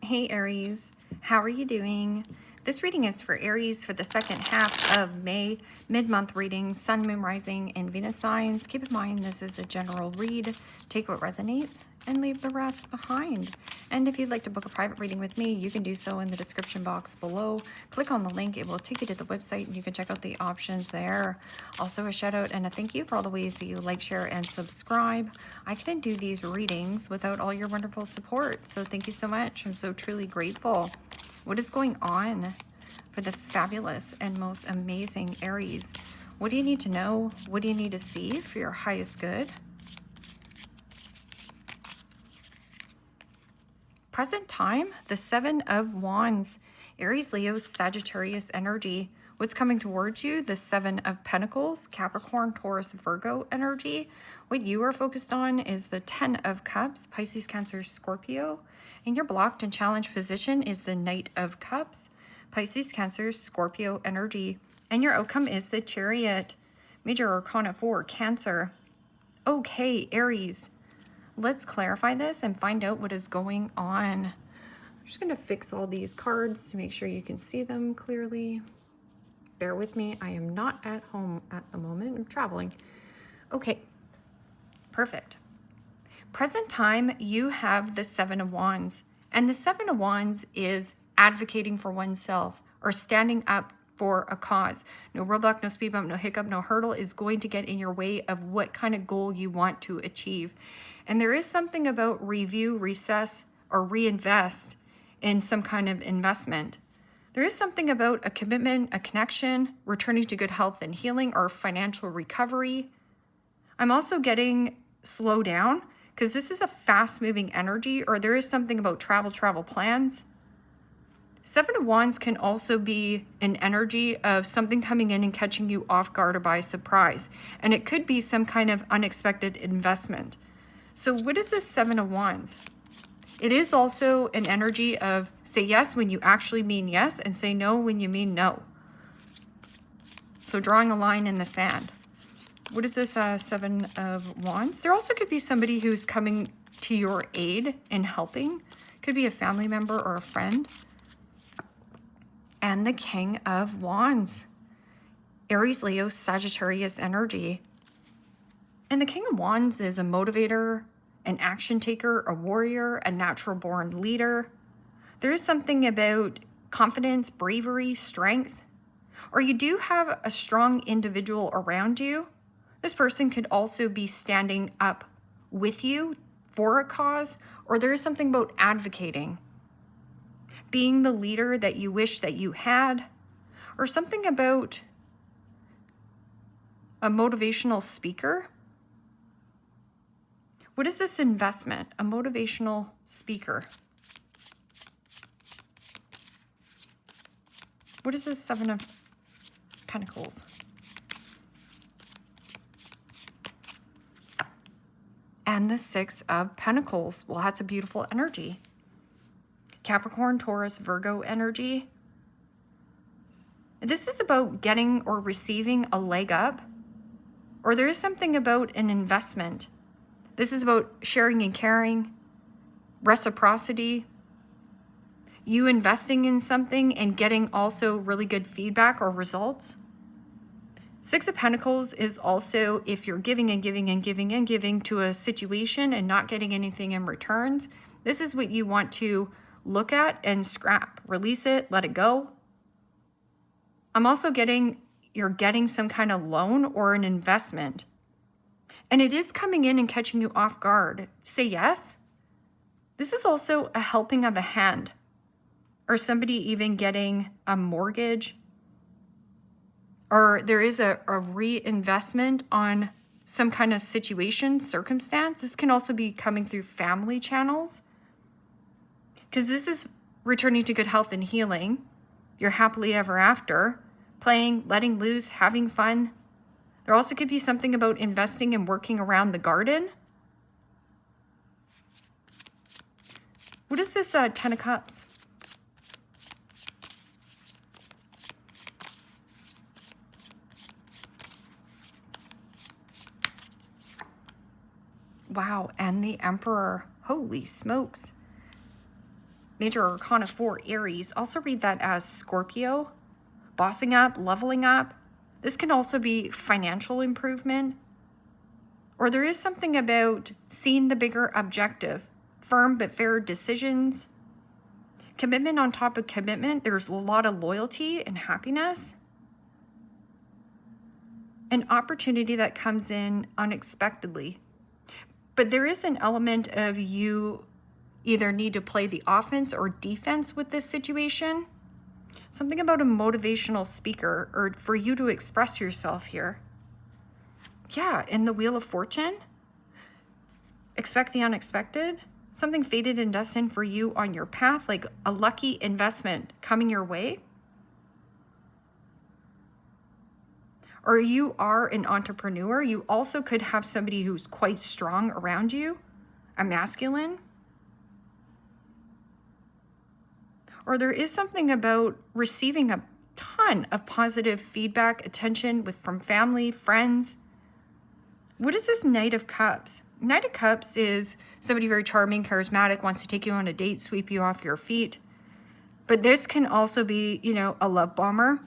Hey Aries, how are you doing? This reading is for Aries for the second half of May, mid-month reading, Sun, Moon, Rising, and Venus signs. Keep in mind this is a general read. Take what resonates and leave the rest behind. And if you'd like to book a private reading with me, you can do so in the description box below. Click on the link. It will take you to the website and you can check out the options there. Also a shout out and a thank you for all the ways that you like, share, and subscribe. I couldn't do these readings without all your wonderful support. So thank you so much. I'm so truly grateful. What is going on for the fabulous and most amazing Aries? What do you need to know? What do you need to see for your highest good? Present time, the Seven of Wands, Aries, Leo, Sagittarius energy. What's coming towards you? The Seven of Pentacles, Capricorn, Taurus, Virgo energy. What you are focused on is the Ten of Cups, Pisces, Cancer, Scorpio. And your blocked and challenged position is the Knight of Cups, Pisces, Cancer, Scorpio energy. And your outcome is the Chariot, Major Arcana 4, Cancer. Okay, Aries. Let's clarify this and find out what is going on. I'm just going to fix all these cards to make sure you can see them clearly. Bear with me. I am not at home at the moment. I'm traveling. Okay, perfect. Present time, you have the Seven of Wands. And the Seven of Wands is advocating for oneself or standing up for a cause. No roadblock, no speed bump, no hiccup, no hurdle is going to get in your way of what kind of goal you want to achieve. And there is something about review, recess, or reinvest in some kind of investment. There is something about a commitment, a connection, returning to good health and healing, or financial recovery. I'm also getting slow down because this is a fast-moving energy, or there is something about travel plans. Seven of Wands can also be an energy of something coming in and catching you off guard or by surprise. And it could be some kind of unexpected investment. So what is this Seven of Wands? It is also an energy of say yes when you actually mean yes and say no when you mean no. So drawing a line in the sand. What is this Seven of Wands? There also could be somebody who's coming to your aid and helping. Could be a family member or a friend. And the King of Wands, Aries, Leo, Sagittarius energy. And the King of Wands is a motivator, an action taker, a warrior, a natural born leader. There is something about confidence, bravery, strength, or you do have a strong individual around you. This person could also be standing up with you for a cause, or there is something about advocating, being the leader that you wish that you had, or something about a motivational speaker. What is this investment? A motivational speaker. What is this Seven of Pentacles? And the Six of Pentacles. Well, that's a beautiful energy. Capricorn, Taurus, Virgo energy. This is about getting or receiving a leg up, or there is something about an investment. This is about sharing and caring, reciprocity, you investing in something and getting also really good feedback or results. Six of Pentacles is also if you're giving and giving and giving and giving to a situation and not getting anything in returns. This is what you want to look at and scrap, release it, let it go. I'm also getting, you're getting some kind of loan or an investment. And it is coming in and catching you off guard. Say yes. This is also a helping of a hand, or somebody even getting a mortgage, or there is a reinvestment on some kind of situation, circumstance. This can also be coming through family channels, because this is returning to good health and healing. You're happily ever after, playing, letting loose, having fun. There also could be something about investing and working around the garden. What is this Ten of Cups? Wow, and the Emperor. Holy smokes. Major Arcana 4, Aries. Also read that as Scorpio. Bossing up, leveling up. This can also be financial improvement. Or there is something about seeing the bigger objective. Firm but fair decisions. Commitment on top of commitment. There's a lot of loyalty and happiness. An opportunity that comes in unexpectedly. But there is an element of you either need to play the offense or defense with this situation. Something about a motivational speaker or for you to express yourself here. Yeah, in the Wheel of Fortune, expect the unexpected. Something fated and destined for you on your path, like a lucky investment coming your way. Or you are an entrepreneur. You also could have somebody who's quite strong around you, a masculine. Or there is something about receiving a ton of positive feedback, attention from family, friends. What is this Knight of Cups? Knight of Cups is somebody very charming, charismatic, wants to take you on a date, sweep you off your feet. But this can also be, a love bomber.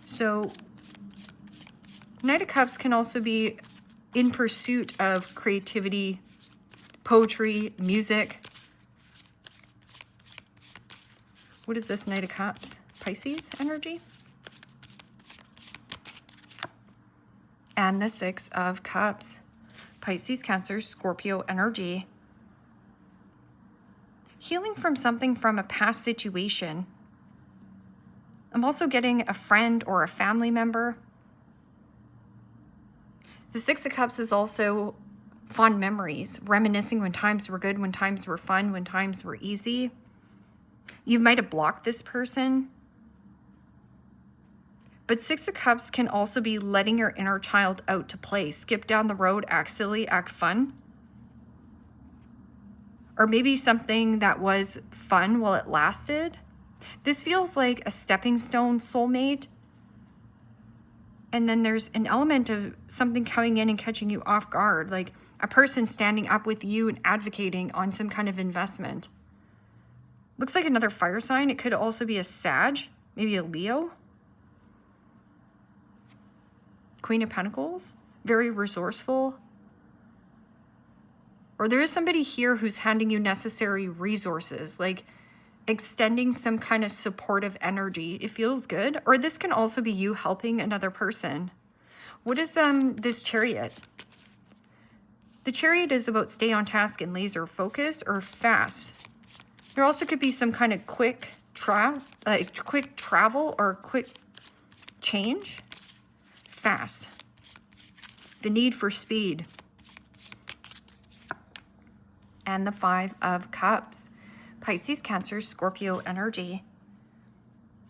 So Knight of Cups can also be in pursuit of creativity, poetry, music. What is this Knight of Cups? Pisces energy? And the Six of Cups. Pisces, Cancer, Scorpio energy. Healing from something from a past situation. I'm also getting a friend or a family member. The Six of Cups is also fond memories, reminiscing when times were good, when times were fun, when times were easy. You might have blocked this person. But Six of Cups can also be letting your inner child out to play. Skip down the road, act silly, act fun. Or maybe something that was fun while it lasted. This feels like a stepping stone soulmate. And then there's an element of something coming in and catching you off guard, like a person standing up with you and advocating on some kind of investment. Looks like another fire sign. It could also be a Sag, maybe a Leo. Queen of Pentacles, very resourceful. Or there is somebody here who's handing you necessary resources, like extending some kind of supportive energy. It feels good. Or this can also be you helping another person. What is this Chariot? The Chariot is about stay on task and laser focus or fast. There also could be some kind of quick travel or quick change. Fast. The need for speed. And the Five of Cups. Pisces, Cancer, Scorpio energy.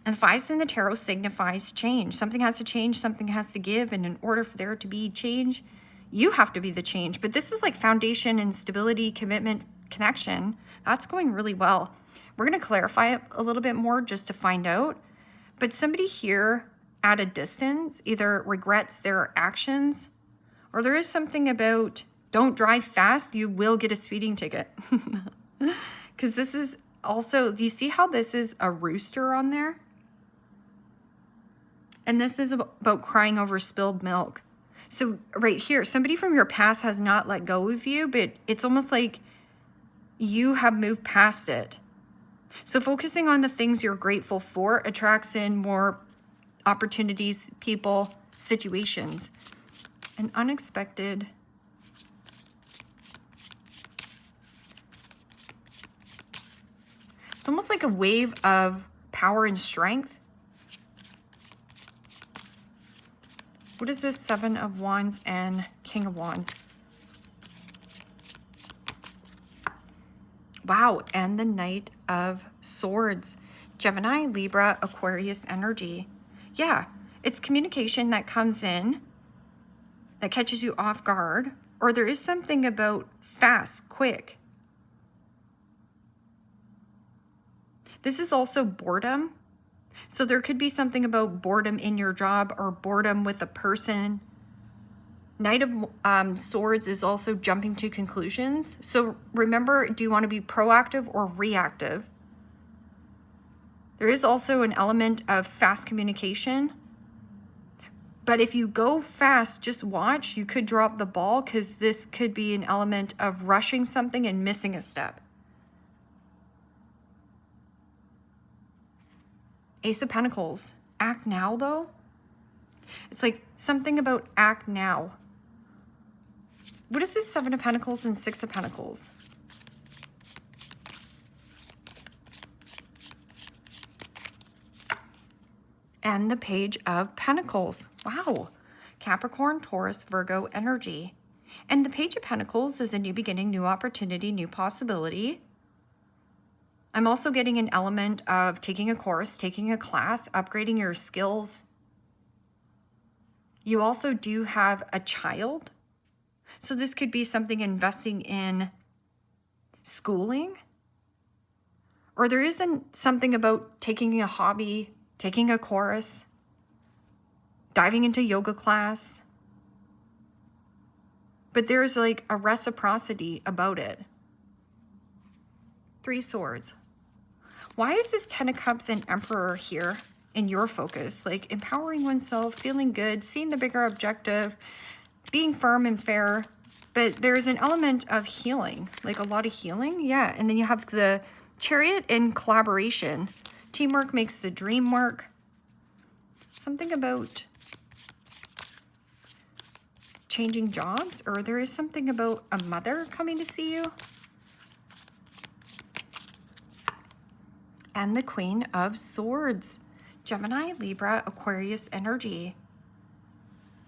And the fives in the tarot signifies change. Something has to change, something has to give, and in order for there to be change, you have to be the change. But this is like foundation and stability, commitment, connection. That's going really well. We're going to clarify it a little bit more just to find out. But somebody here at a distance either regrets their actions, or there is something about don't drive fast, you will get a speeding ticket. Because this is also, do you see how this is a rooster on there? And this is about crying over spilled milk. So right here, somebody from your past has not let go of you, but it's almost like you have moved past it. So focusing on the things you're grateful for attracts in more opportunities, people, situations. An unexpected. It's almost like a wave of power and strength. What is this Seven of Wands and King of Wands? Wow, and the Knight of Swords. Gemini, Libra, Aquarius energy. Yeah, it's communication that comes in that catches you off guard, or there is something about fast, quick. This is also boredom. So there could be something about boredom in your job or boredom with a person. Knight of Swords is also jumping to conclusions. So remember, do you want to be proactive or reactive? There is also an element of fast communication. But if you go fast, just watch, you could drop the ball, because this could be an element of rushing something and missing a step. Ace of Pentacles. Act now, though. It's like something about act now. What is this Seven of Pentacles and Six of Pentacles? And the Page of Pentacles. Wow. Capricorn, Taurus, Virgo energy. And the Page of Pentacles is a new beginning, new opportunity, new possibility. I'm also getting an element of taking a course, taking a class, upgrading your skills. You also do have a child. So this could be something investing in schooling. Or there isn't something about taking a hobby, taking a course, diving into yoga class. But there's like a reciprocity about it. Three Swords. Why is this Ten of Cups and Emperor here in your focus? Like empowering oneself, feeling good, seeing the bigger objective, being firm and fair. But there's an element of healing, like a lot of healing. Yeah, and then you have the Chariot and collaboration. Teamwork makes the dream work. Something about changing jobs, or there is something about a mother coming to see you. And the Queen of Swords. Gemini, Libra, Aquarius energy.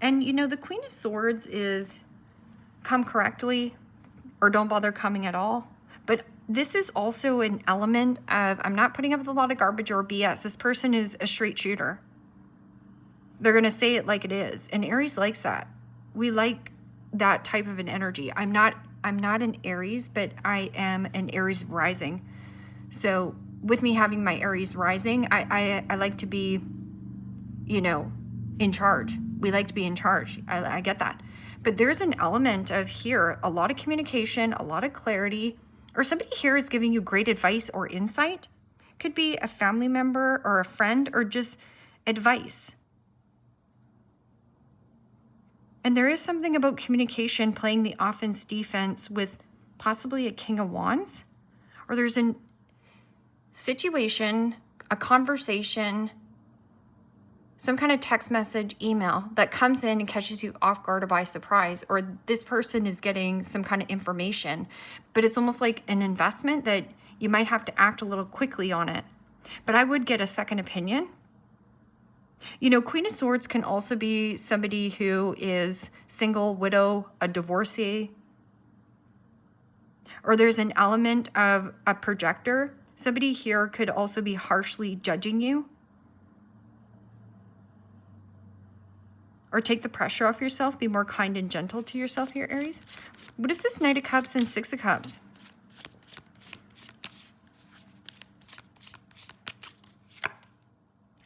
And you know, the Queen of Swords is come correctly or don't bother coming at all. But this is also an element of, I'm not putting up with a lot of garbage or BS. This person is a straight shooter. They're going to say it like it is. And Aries likes that. We like that type of an energy. I'm not an Aries, but I am an Aries rising. So with me having my Aries rising, I like to be, you know, in charge. We like to be in charge. I get that. But there's an element of here, a lot of communication, a lot of clarity, or somebody here is giving you great advice or insight. Could be a family member or a friend or just advice. And there is something about communication playing the offense defense with possibly a King of Wands. Or there's a situation, a conversation, some kind of text message, email that comes in and catches you off guard or by surprise, or this person is getting some kind of information, but it's almost like an investment that you might have to act a little quickly on it. But I would get a second opinion. You know, Queen of Swords can also be somebody who is single, widow, a divorcee, or there's an element of a projector. Somebody here could also be harshly judging you. Or take the pressure off yourself. Be more kind and gentle to yourself here, Aries. What is this Knight of Cups and Six of Cups?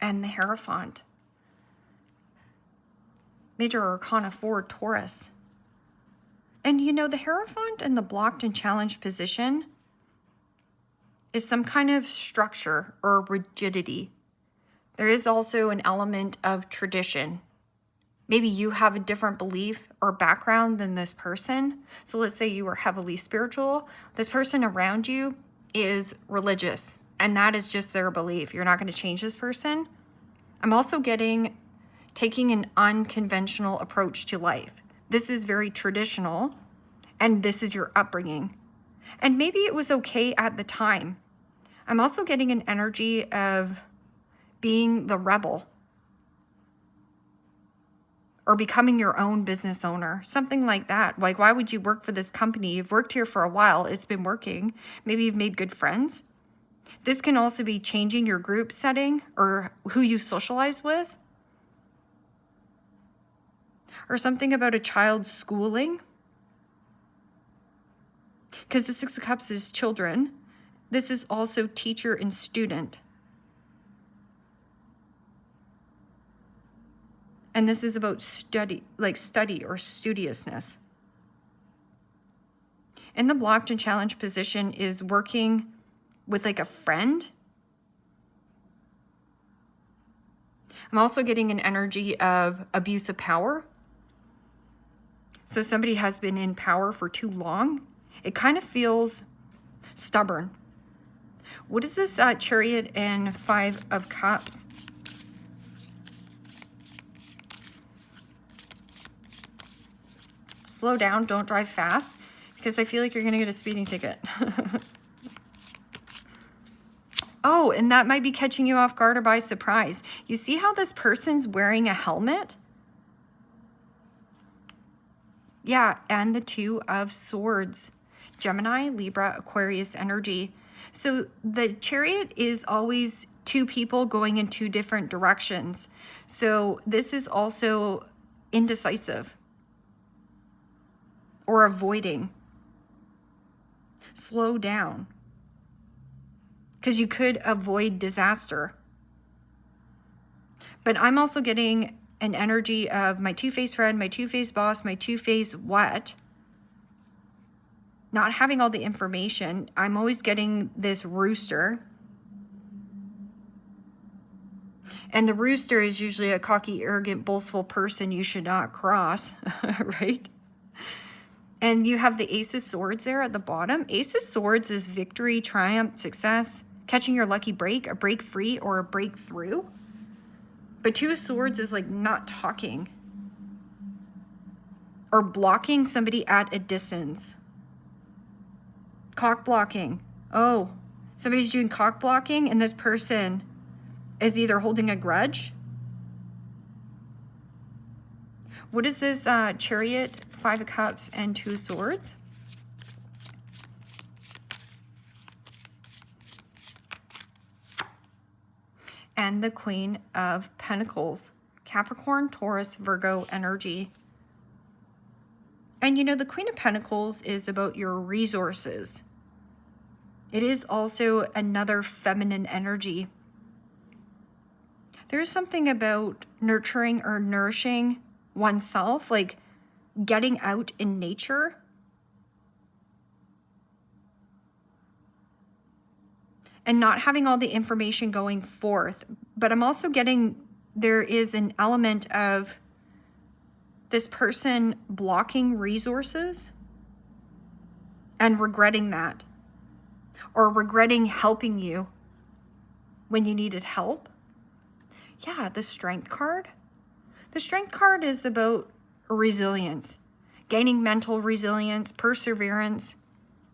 And the Hierophant. Major Arcana 4, Taurus. And you know, the Hierophant in the blocked and challenged position is some kind of structure or rigidity. There is also an element of tradition. Maybe you have a different belief or background than this person. So let's say you are heavily spiritual. This person around you is religious, and that is just their belief. You're not going to change this person. I'm also getting taking an unconventional approach to life. This is very traditional, and this is your upbringing. And maybe it was okay at the time. I'm also getting an energy of being the rebel, or becoming your own business owner, something like that. Like, why would you work for this company? You've worked here for a while. It's been working. Maybe you've made good friends. This can also be changing your group setting or who you socialize with. Or something about a child's schooling. Because the Six of Cups is children. This is also teacher and student. And this is about study, like study or studiousness. And the blocked and challenged position is working with like a friend. I'm also getting an energy of abuse of power. So somebody has been in power for too long. It kind of feels stubborn. What is this Chariot and 5 of Cups? Slow down, don't drive fast, because I feel like you're going to get a speeding ticket. Oh, and that might be catching you off guard or by surprise. You see how this person's wearing a helmet? Yeah, and the 2 of Swords. Gemini, Libra, Aquarius energy. So the Chariot is always 2 people going in 2 different directions. So this is also indecisive or avoiding. Slow down, because you could avoid disaster. But I'm also getting an energy of my two-faced friend, my two-faced boss, my two-faced what? Not having all the information. I'm always getting this rooster. And the rooster is usually a cocky, arrogant, boastful person you should not cross, right? And you have the Ace of Swords there at the bottom. Ace of Swords is victory, triumph, success, catching your lucky break, a break free, or a breakthrough. But 2 of Swords is like not talking or blocking somebody at a distance. Cock blocking. Oh, somebody's doing cock blocking and this person is either holding a grudge. What is this Chariot, 5 of Cups, and 2 of Swords? And the Queen of Pentacles. Capricorn, Taurus, Virgo energy. And you know, the Queen of Pentacles is about your resources. It is also another feminine energy. There's something about nurturing or nourishing oneself, like getting out in nature. And not having all the information going forth. But I'm also getting, there is an element of this person blocking resources and regretting that. Or regretting helping you when you needed help. Yeah, the Strength card. The Strength card is about resilience. Gaining mental resilience, perseverance,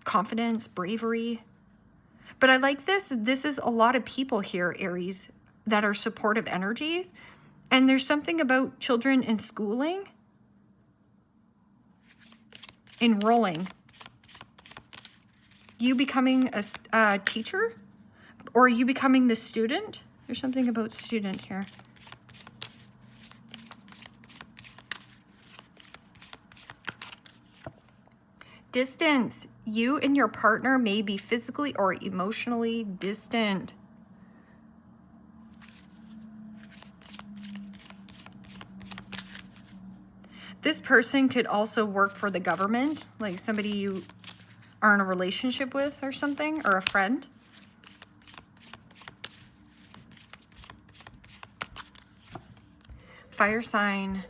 confidence, bravery. But I like this. This is a lot of people here, Aries, that are supportive energies. And there's something about children in schooling. Enrolling. You becoming a teacher? Or you becoming the student? There's something about student here. Distance. You and your partner may be physically or emotionally distant. This person could also work for the government, like somebody you are in a relationship with or something, or a friend. Fire sign.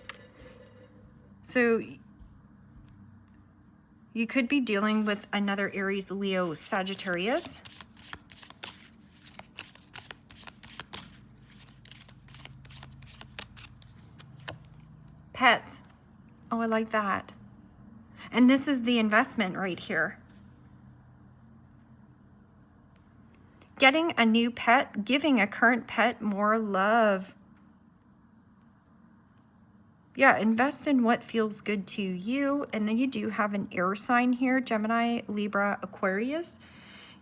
So you could be dealing with another Aries, Leo, Sagittarius. Pets. Oh, I like that. And this is the investment right here. Getting a new pet, giving a current pet more love. Yeah, invest in what feels good to you. And then you do have an air sign here, Gemini, Libra, Aquarius.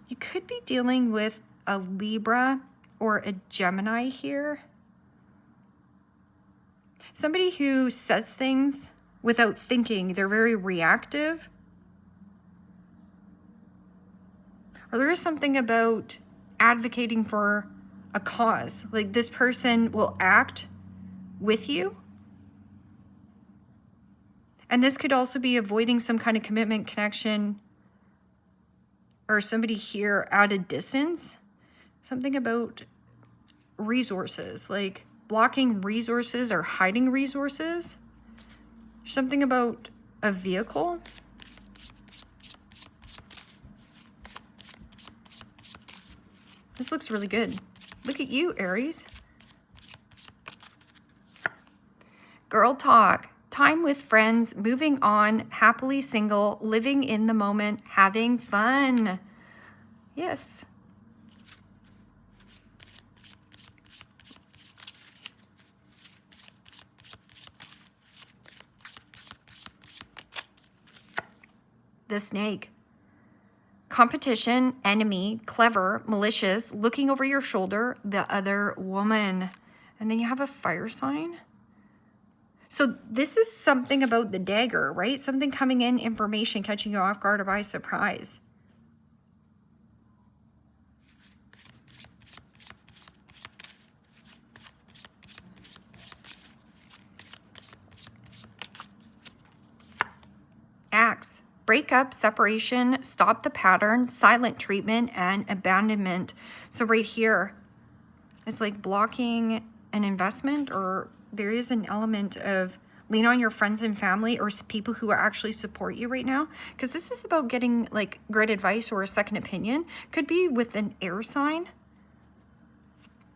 You could be dealing with a Libra or a Gemini here. Somebody who says things without thinking. They're very reactive. Or there is something about advocating for a cause. Like this person will act with you And this could also be avoiding some kind of commitment, connection, or somebody here at a distance. Something about resources, like blocking resources or hiding resources. Something about a vehicle. This looks really good. Look at you, Aries. Girl talk. Time with friends, moving on, happily single, living in the moment, having fun. Yes. The snake. Competition, enemy, clever, malicious, looking over your shoulder, the other woman. And then you have a fire sign. So this is something about the dagger, right? Something coming in, information, catching you off guard or by surprise. Axe. Breakup, separation, stop the pattern, silent treatment, and abandonment. So right here, it's like blocking an investment, or there is an element of lean on your friends and family or people who actually support you right now. Because this is about getting like great advice or a second opinion. Could be with an air sign.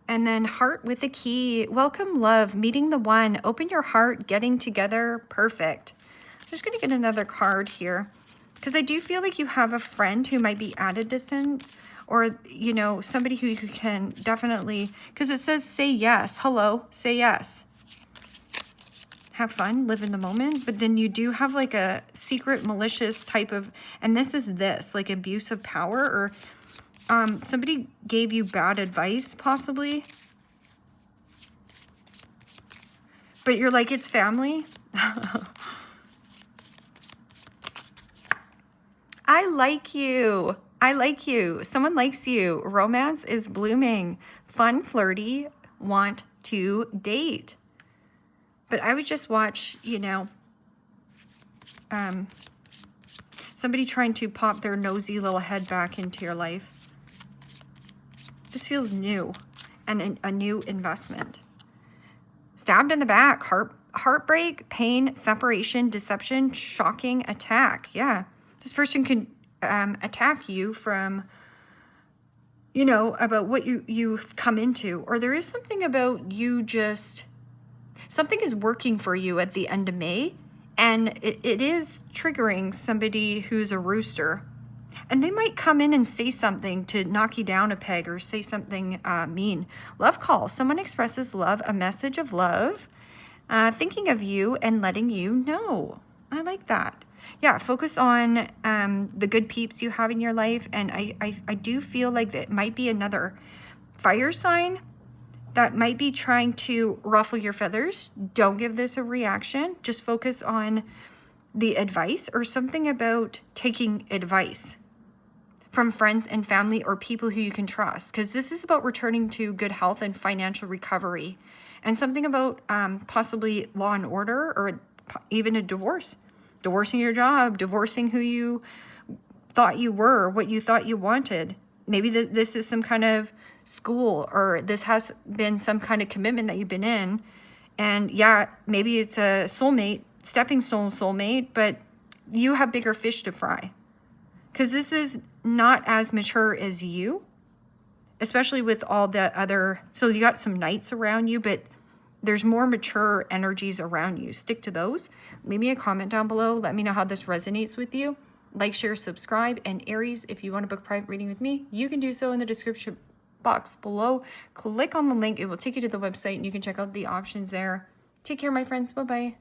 And then heart with a key. Welcome, love, meeting the one. Open your heart, getting together. Perfect. I'm just going to get another card here. Because I do feel like you have a friend who might be at a distance, or, you know, somebody who can definitely, because it says say yes. Hello, say yes. Have fun, live in the moment. But then you do have like a secret malicious type of, and this is this, like abuse of power, or somebody gave you bad advice possibly. But you're like, it's family. I like you. I like you. Someone likes you. Romance is blooming. Fun, flirty, want to date. But I would just watch, you know, somebody trying to pop their nosy little head back into your life. This feels new and a new investment. Stabbed in the back, heartbreak, pain, separation, deception, shocking attack. Yeah. This person can attack you from, you know, about what you've come into. Or there is something about you just, something is working for you at the end of May. And it is triggering somebody who's a rooster. And they might come in and say something to knock you down a peg or say something mean. Love call. Someone expresses love, a message of love, thinking of you and letting you know. I like that. Yeah, focus on the good peeps you have in your life. And I do feel like it might be another fire sign that might be trying to ruffle your feathers. Don't give this a reaction. Just focus on the advice, or something about taking advice from friends and family or people who you can trust. Because this is about returning to good health and financial recovery. And something about possibly law and order, or even a divorce. Divorcing your job, divorcing who you thought you were, what you thought you wanted. Maybe this is some kind of school, or this has been some kind of commitment that you've been in. And yeah, maybe it's a soulmate, stepping stone soulmate, but you have bigger fish to fry. Because this is not as mature as you, especially with all the other, so you got some knights around you, but there's more mature energies around you. Stick to those. Leave me a comment down below. Let me know how this resonates with you. Like, share, subscribe. And Aries, if you want to book a private reading with me, you can do so in the description box below. Click on the link. It will take you to the website and you can check out the options there. Take care, my friends. Bye-bye.